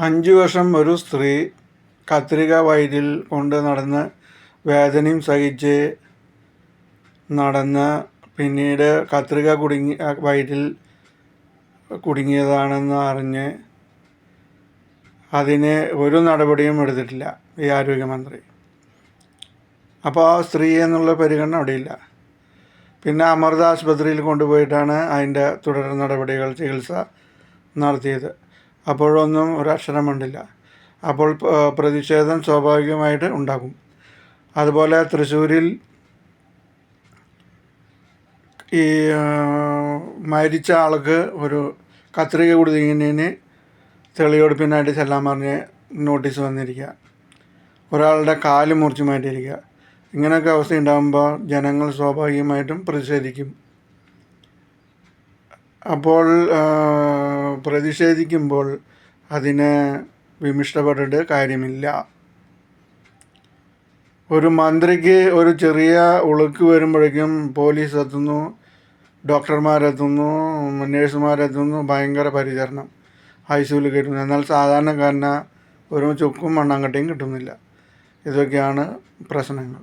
5 വർഷം ഒരു സ്ത്രീ കത്രിക വയറ്റിൽ കൊണ്ട് നടന്ന് വേദനയും സഹിച്ച് നടന്ന് പിന്നീട് കത്രിക വയറ്റിൽ കുടുങ്ങിയതാണെന്ന് അറിഞ്ഞ് അതിന് ഒരു നടപടിയും എടുത്തിട്ടില്ല ഈ ആരോഗ്യമന്ത്രി. അപ്പോൾ ആ സ്ത്രീ എന്നുള്ള പരിഗണന അവിടെയില്ല. പിന്നെ അമൃത ആശുപത്രിയിൽ കൊണ്ടുപോയിട്ടാണ് അതിൻ്റെ തുടർ നടപടികൾ ചികിത്സ നടത്തിയത്. അപ്പോഴൊന്നും ഒരക്ഷരം കണ്ടില്ല. അപ്പോൾ പ്രതിഷേധം സ്വാഭാവികമായിട്ട് ഉണ്ടാകും. അതുപോലെ തൃശ്ശൂരിൽ ഈ മരിച്ച ആൾക്ക് ഒരു കത്രിക കുടുങ്ങിയതിന് തെളിവെടുപ്പിനായിട്ട് ചെല്ലാൻ പറഞ്ഞ് നോട്ടീസ് വന്നിരിക്കുക, ഒരാളുടെ കാല് മുറിച്ച് മാറ്റിയിരിക്കുക. ഇങ്ങനെയൊക്കെ അവസ്ഥ ഉണ്ടാകുമ്പോൾ ജനങ്ങൾ സ്വാഭാവികമായിട്ടും പ്രതിഷേധിക്കും. അപ്പോൾ പ്രതിഷേധിക്കുമ്പോൾ അതിന് വിമിഷ്ടപ്പെട്ടിട്ട് കാര്യമില്ല. ഒരു മന്ത്രിക്ക് ഒരു ചെറിയ ഉളുക്ക് വരുമ്പോഴേക്കും പോലീസ് എത്തുന്നു, ഡോക്ടർമാരെത്തുന്നു, നേഴ്സുമാരെത്തുന്നു, ഭയങ്കര പരിചരണം, ICUവിൽ കയറ്റുന്നു. എന്നാൽ സാധാരണക്കാരന് ഒരു ചുക്കും മണ്ണാങ്കട്ടയും കിട്ടുന്നില്ല. ഇതൊക്കെയാണ് പ്രശ്നങ്ങൾ.